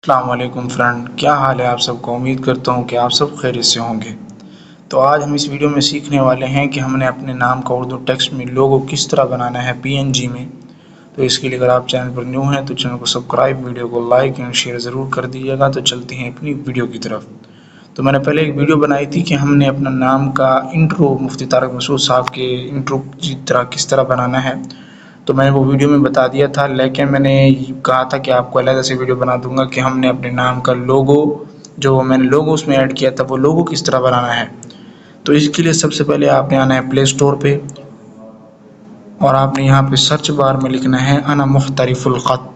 अस्सलाम वालेकुम फ्रेंड, क्या हाल है आप सबको। उम्मीद करता हूँ कि आप सब खैरियत से होंगे। तो आज हम इस वीडियो में सीखने वाले हैं कि हमने अपने नाम का उर्दू टेक्स्ट में लोगो किस तरह बनाना है पीएनजी में। तो इसके लिए अगर आप चैनल पर न्यू हैं तो चैनल को सब्सक्राइब, वीडियो को लाइक एंड शेयर ज़रूर कर दीजिएगा। तो चलते हैं अपनी वीडियो की तरफ। तो मैंने पहले एक वीडियो बनाई थी कि हमने अपना नाम का इंट्रो मुफ्ती तारिक मसूद साहब के इंट्रो की तरह किस तरह बनाना है। तो मैंने वो वीडियो में बता दिया था, लेकिन मैंने कहा था कि आपको अलग से वीडियो बना दूंगा कि हमने अपने नाम का लोगो, जो मैंने लोगो उसमें ऐड किया था, वो लोगो किस तरह बनाना है। तो इसके लिए सबसे पहले आपने आना है प्ले स्टोर पे और आपने यहाँ पे सर्च बार में लिखना है अना मुख्तरिफुल ख़त।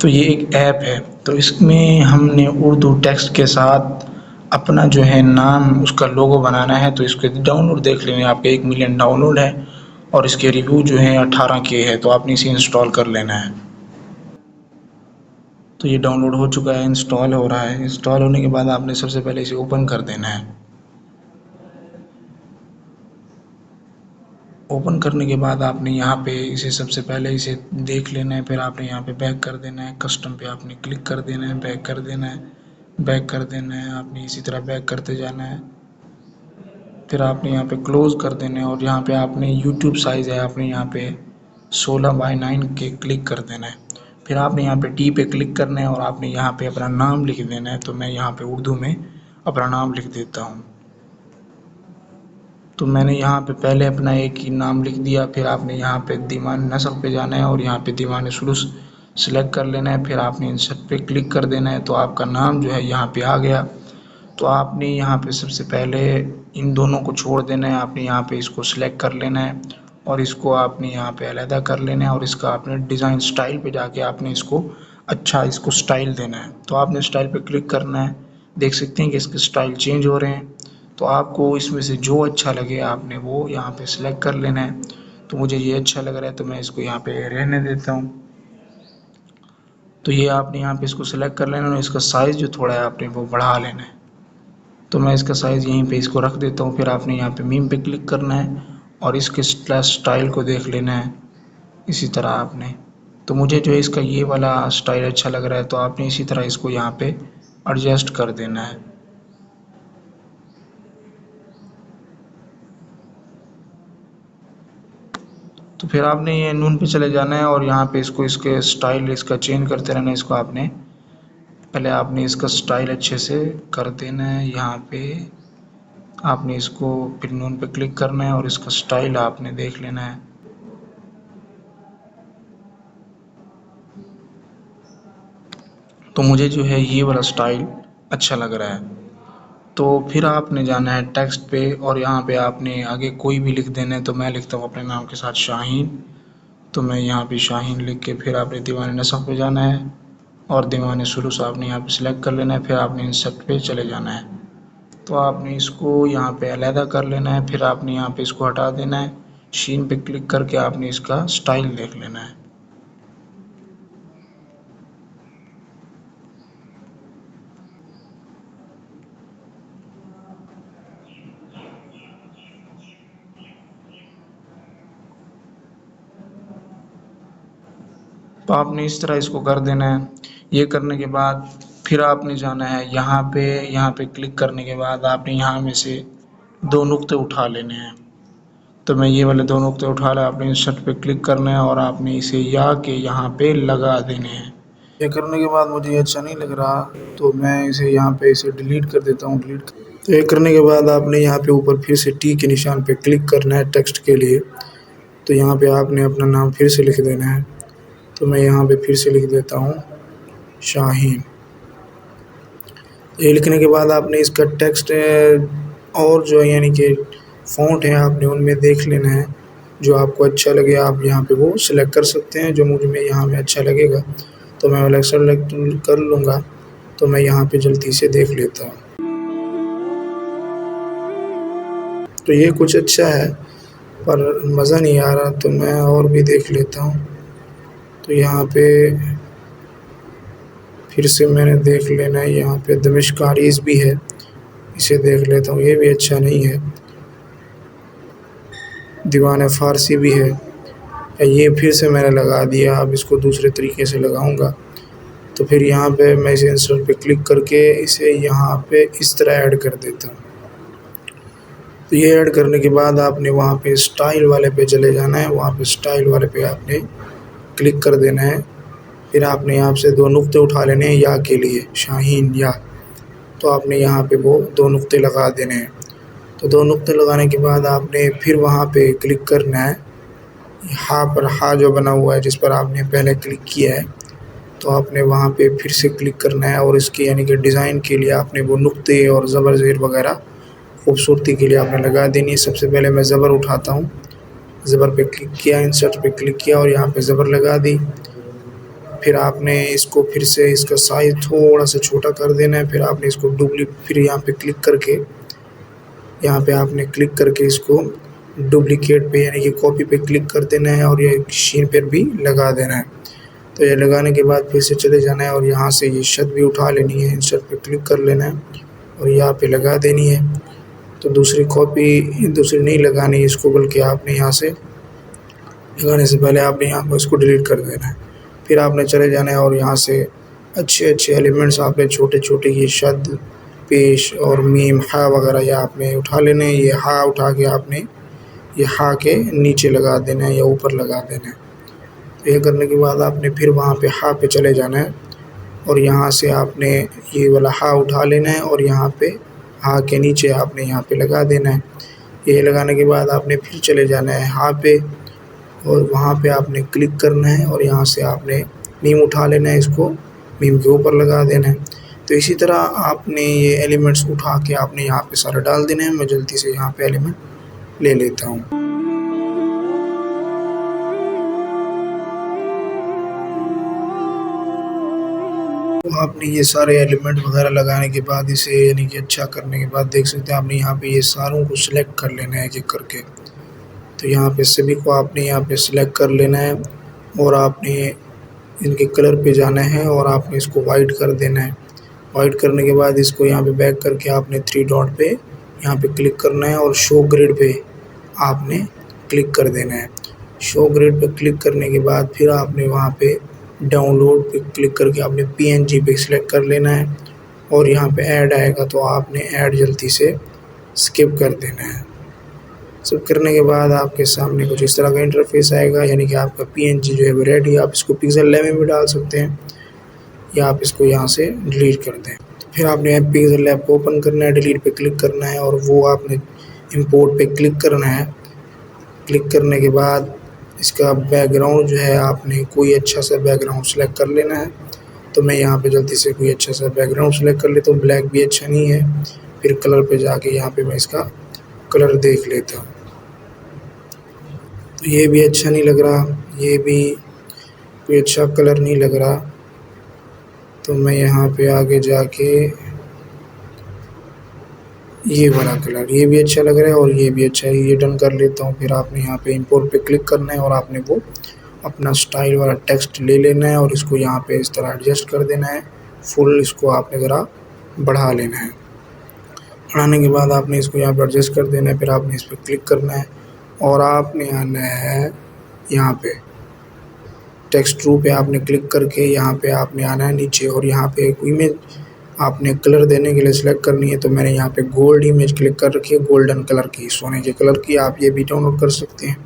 तो ये एक ऐप है, तो इसमें हमने उर्दू टेक्स्ट के साथ अपना जो है नाम, उसका लोगो बनाना है। तो इसके डाउनलोड देख लेंगे, आपके 1 मिलियन डाउनलोड है और इसके रिव्यू जो है 18 के है। तो आपने इसे इंस्टॉल कर लेना है। तो ये डाउनलोड हो चुका है, इंस्टॉल हो रहा है। इंस्टॉल होने के बाद आपने सबसे पहले इसे ओपन कर देना है। ओपन करने के बाद आपने यहाँ पे इसे सबसे पहले इसे देख लेना है। फिर आपने यहाँ पे बैक कर देना है, कस्टम पे आपने क्लिक कर देना है, बैक कर देना है, बैक कर देना है। आपने इसी तरह बैक करते जाना है। फिर आपने यहाँ पे क्लोज़ कर देना है और यहाँ पे आपने यूट्यूब साइज़ है, आपने यहाँ पे 16:9 के क्लिक कर देना है। फिर आपने यहाँ पे टी पे क्लिक करना है और आपने यहाँ पे अपना नाम लिख देना है। तो मैं यहाँ पे उर्दू में अपना नाम लिख देता हूँ। तो मैंने यहाँ पे पहले अपना एक ही नाम लिख दिया। फिर आपने यहाँ पे दीवान नस्ल पे जाना है और यहाँ पे दीवान सुलूस सेलेक्ट कर लेना है। फिर आपने इंसर्ट पे क्लिक कर देना है। तो आपका नाम जो है यहाँ पे आ गया। तो आपने यहाँ पे सबसे पहले इन दोनों को छोड़ देना है। आपने यहाँ पे इसको सिलेक्ट कर लेना है और इसको आपने यहाँ पे अलहदा कर लेना है और इसका आपने डिज़ाइन स्टाइल पे जाके आपने इसको इसको स्टाइल देना है। तो आपने स्टाइल पे क्लिक करना है। देख सकते हैं कि इसके स्टाइल चेंज हो रहे हैं। तो आपको इसमें से जो अच्छा लगे आपने वो यहाँ पे सिलेक्ट कर लेना है। तो मुझे ये अच्छा लग रहा है तो मैं इसको यहाँ पे रहने देता हूँ। तो ये आपने यहाँ पे इसको सिलेक्ट कर लेना है और इसका साइज़ जो थोड़ा है आपने वो बढ़ा लेना है। तो मैं इसका साइज़ यहीं पे इसको रख देता हूँ। फिर आपने यहाँ पे मीम पे क्लिक करना है और इसके स्टाइल को देख लेना है इसी तरह आपने। तो मुझे जो है इसका ये वाला स्टाइल अच्छा लग रहा है, तो आपने इसी तरह इसको यहाँ पे एडजस्ट कर देना है। तो फिर आपने ये नून पे चले जाना है और यहाँ पे इसको इसके स्टाइल इसका चेंज करते रहना है। इसको आपने पहले आपने इसका स्टाइल अच्छे से कर देना है। यहाँ पे आपने इसको फिर नून पे क्लिक करना है और इसका स्टाइल आपने देख लेना है। तो मुझे जो है ये वाला स्टाइल अच्छा लग रहा है। तो फिर आपने जाना है टेक्स्ट पे और यहाँ पे आपने आगे कोई भी लिख देना है। तो मैं लिखता हूँ अपने नाम के साथ शाहीन। तो मैं यहाँ पे शाहीन लिख के फिर आपने दीवान नस्ब पे जाना है और दीवान सुलूस आपने यहाँ पे सिलेक्ट कर लेना है। फिर आपने इंसर्ट पे चले जाना है। तो आपने इसको यहाँ पे अलहदा कर लेना है। फिर आपने यहाँ पे इसको हटा देना है। शीन पे क्लिक करके आपने इसका स्टाइल देख लेना है। तो आपने इस तरह इसको कर देना है। ये करने के बाद फिर आपने जाना है यहाँ पे क्लिक करने के बाद आपने यहाँ में से 2 नुक्ते उठा लेने हैं। तो मैं ये वाले 2 नुक्ते उठा लिया। आपने इंसर्ट पे क्लिक करना है और आपने इसे या के यहाँ पे लगा देने हैं। ये करने के बाद मुझे ये अच्छा नहीं लग रहा, तो मैं इसे यहाँ पे इसे डिलीट कर देता हूँ। तो ये करने के बाद आपने यहाँ पे ऊपर फिर से टी के निशान पे क्लिक करना है टेक्स्ट के लिए। तो यहाँ पे आपने अपना नाम फिर से लिख देना है। तो मैं यहाँ पे फिर से लिख देता हूँ शाहीन। ये लिखने के बाद आपने इसका टेक्स्ट और जो है यानी कि फ़ॉन्ट है आपने उनमें देख लेना है। जो आपको अच्छा लगे आप यहाँ पे वो सिलेक्ट कर सकते हैं। जो मुझ में यहाँ में अच्छा लगेगा तो मैं वाला सेलेक्ट कर लूँगा। तो मैं यहाँ पे जल्दी से देख लेता हूँ। तो ये कुछ अच्छा है पर मज़ा नहीं आ रहा, तो मैं और भी देख लेता हूँ। तो यहाँ पे फिर से मैंने देख लेना है। यहाँ पे दमिश्कारीज़ भी है, इसे देख लेता हूँ। ये भी अच्छा नहीं है। दीवान फ़ारसी भी है। ये फिर से मैंने लगा दिया, अब इसको दूसरे तरीके से लगाऊंगा। तो फिर यहाँ पे मैं इसे इंसर्ट पे क्लिक करके इसे यहाँ पे इस तरह ऐड कर देता हूँ। तो ये ऐड करने के बाद आपने वहाँ पे स्टाइल वाले पे चले जाना है, वहाँ पे स्टाइल वाले पे आपने क्लिक कर देना है। फिर आपने यहाँ से 2 नुक्ते उठा लेने हैं या के लिए, शाहीन या, तो आपने यहाँ पे वो 2 नुक्ते लगा देने हैं। तो 2 नुक्ते लगाने के बाद आपने फिर वहाँ पे क्लिक करना है, हाँ पर हाँ जो बना हुआ है जिस पर आपने पहले क्लिक किया है, तो आपने वहाँ पे फिर से क्लिक करना है और इसके यानी कि डिज़ाइन के लिए आपने वो नुक्ते और ज़बर ज़ेर वगैरह खूबसूरती के लिए आपने लगा देनी है। सबसे पहले मैं ज़बर उठाता हूँ, ज़बर पे क्लिक किया, इंसर्ट पे क्लिक किया और यहाँ पे ज़बर लगा दी। फिर आपने इसको फिर से इसका साइज़ थोड़ा सा छोटा कर देना है। फिर आपने इसको फिर यहाँ पे क्लिक करके, यहाँ पे आपने क्लिक करके इसको डुप्लीकेट पे यानी कि कॉपी पे क्लिक कर देना है और ये शीन पर भी लगा देना है। तो ये लगाने के बाद फिर से चले जाना है और यहाँ से ये छत भी उठा लेनी है, इंसर्ट पे क्लिक कर लेना है और यहाँ पे लगा देनी है। तो दूसरी कॉपी दूसरी नहीं लगानी इसको, बल्कि आपने यहाँ से लगाने से पहले आपने यहाँ पर इसको डिलीट कर देना है। फिर आपने चले जाना है और यहाँ से अच्छे अच्छे एलिमेंट्स आपने छोटे छोटे ये शद, पेश और मीम, हा वगैरह ये आपने उठा लेने हैं। ये हा उठा के आपने ये हा के नीचे लगा देना है या ऊपर लगा देना है। तो ये करने के बाद आपने फिर वहाँ पे हा पे चले जाना है और यहाँ से आपने ये वाला हा उठा लेना है और यहाँ पे हा के नीचे आपने यहाँ पे लगा देना है। ये लगाने के बाद आपने फिर चले जाना है हा पे और वहाँ पे आपने क्लिक करना है और यहाँ से आपने मीम उठा लेना है, इसको मीम के ऊपर लगा देना है। तो इसी तरह आपने ये एलिमेंट्स उठा के आपने यहाँ पे सारे डाल देने हैं। मैं जल्दी से यहाँ पे एलिमेंट ले लेता हूँ। तो आपने ये सारे एलिमेंट वगैरह लगाने के बाद इसे यानी कि अच्छा करने के बाद देख सकते हैं आपने यहाँ पे ये सारों को सिलेक्ट कर लेना है एक-एक करके। तो यहाँ पे सभी को आपने यहाँ पे सिलेक्ट कर लेना है और आपने इनके कलर पे जाना है और आपने इसको वाइट कर देना है। वाइट करने के बाद इसको यहाँ पे बैक करके आपने 3 डॉट पे यहाँ पे क्लिक करना है और शो ग्रिड पे आपने क्लिक कर देना है। शो ग्रिड पे क्लिक करने के बाद फिर आपने वहाँ पे डाउनलोड पे क्लिक करके आपने PNG पे सिलेक्ट कर लेना है और यहाँ पे ऐड आएगा तो आपने ऐड जल्दी से स्किप कर देना है। सब करने के बाद आपके सामने कुछ इस तरह का इंटरफेस आएगा, यानी कि आपका PNG जो है वो रेडी। आप इसको पिक्सेल लैब में भी डाल सकते हैं या आप इसको यहाँ से डिलीट कर दें। फिर आपने पिक्सेल लैब को ओपन करना है, डिलीट पे क्लिक करना है और वो आपने इंपोर्ट पे क्लिक करना है। क्लिक करने के बाद इसका बैकग्राउंड जो है आपने कोई अच्छा सा बैकग्राउंड सेलेक्ट कर लेना है। तो मैं यहाँ पे जल्दी से कोई अच्छा सा बैकग्राउंड सेलेक्ट कर लेता हूँ। ब्लैक भी अच्छा नहीं है। फिर कलर पे जाके यहाँ पे मैं इसका कलर देख लेता हूँ। तो ये भी अच्छा नहीं लग रहा, ये भी कोई अच्छा कलर नहीं लग रहा। तो मैं यहाँ पे आगे जाके ये वाला कलर, ये भी अच्छा लग रहा है और ये भी अच्छा है, ये डन कर लेता हूँ। फिर आपने यहाँ पे इंपोर्ट पे क्लिक करना है और आपने वो अपना स्टाइल वाला टेक्स्ट ले लेना है और इसको यहाँ पे इस तरह एडजस्ट कर देना है। फुल इसको आपने ज़रा बढ़ा लेना है। बढ़ाने के बाद आपने इसको यहाँ पर एडजस्ट कर देना है। फिर आपने इस पर क्लिक करना है और आपने आना है यहाँ पे टेक्स्ट टू पे आपने क्लिक करके यहाँ पे आपने आना है नीचे और यहाँ पे एक इमेज आपने कलर देने के लिए सिलेक्ट करनी है। तो मैंने यहाँ पे गोल्ड इमेज क्लिक कर रखी है, गोल्डन कलर की, सोने के कलर की। आप ये भी डाउनलोड कर सकते हैं।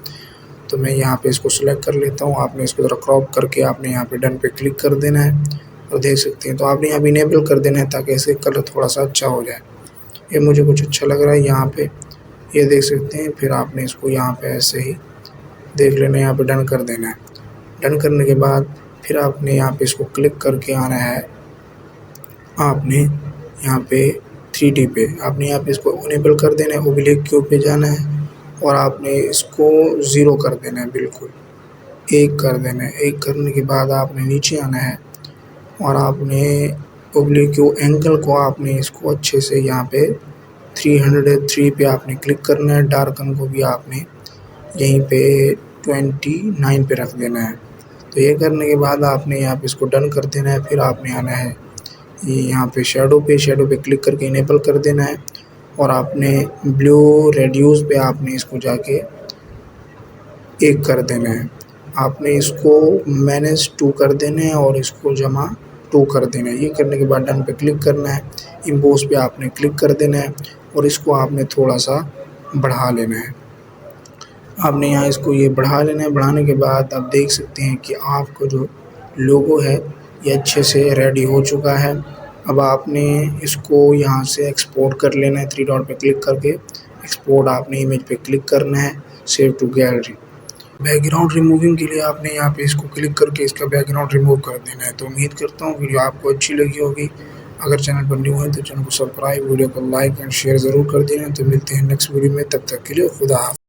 तो मैं यहाँ पे इसको सिलेक्ट कर लेता हूँ। आपने इसको ज़रा क्रॉप करके आपने यहाँ पे डन पे क्लिक कर देना है और देख सकते हैं। तो आपने यहाँ पे इनेबल कर देना है ताकि इसके कलर थोड़ा सा अच्छा हो जाए। ये मुझे कुछ अच्छा लग रहा है यहाँ पे, ये देख सकते हैं। फिर आपने इसको यहाँ पे ऐसे ही देख लेना है, यहाँ पे डन कर देना है। डन करने के बाद फिर आपने यहाँ पे इसको क्लिक करके आना है। आपने यहाँ पे 3D पे आपने यहाँ पे इसको इनेबल कर देना है। ओब्लिक क्यूब पे जाना है और आपने इसको 0 कर देना है, बिल्कुल 1 कर देना है। 1 करने के बाद आपने नीचे आना है और आपने ओब्लिक क्यूब एंगल को आपने इसको अच्छे से यहाँ पे 303 पे आपने क्लिक करना है। डार्कन को भी आपने यहीं पे 29 पे रख देना है। तो ये करने के बाद आपने यहाँ पे इसको डन कर देना है। फिर आपने आना है यहाँ पे शैडो पे क्लिक करके इनेबल कर देना है और आपने ब्लू रेड्यूस पे आपने इसको जाके 1 कर देना है। आपने इसको मैनेज टू कर देना है और इसको जमा टू कर देना है। ये करने के बाद डन पे क्लिक करना है। इम्पोज पे आपने क्लिक कर देना है और इसको आपने थोड़ा-सा बढ़ा लेना है। आपने यहाँ इसको ये बढ़ा लेना है। बढ़ाने के बाद आप देख सकते हैं कि आपका जो लोगो है ये अच्छे से रेडी हो चुका है। अब आपने इसको यहाँ से एक्सपोर्ट कर लेना है। 3 डॉट पे क्लिक करके एक्सपोर्ट आपने इमेज पे क्लिक करना है, save to gallery. Background removing के लिए आपने यहाँ पे इसको क्लिक करके इसका बैकग्राउंड रिमूव कर देना है। तो उम्मीद करता हूँ वीडियो आपको अच्छी लगी होगी। अगर चैनल पर न्यू है तो चैनल को सब्सक्राइब, वीडियो को लाइक एंड शेयर ज़रूर कर देना। तो मिलते हैं नेक्स्ट वीडियो में, तब तक के लिए खुदा हाफ़िज़।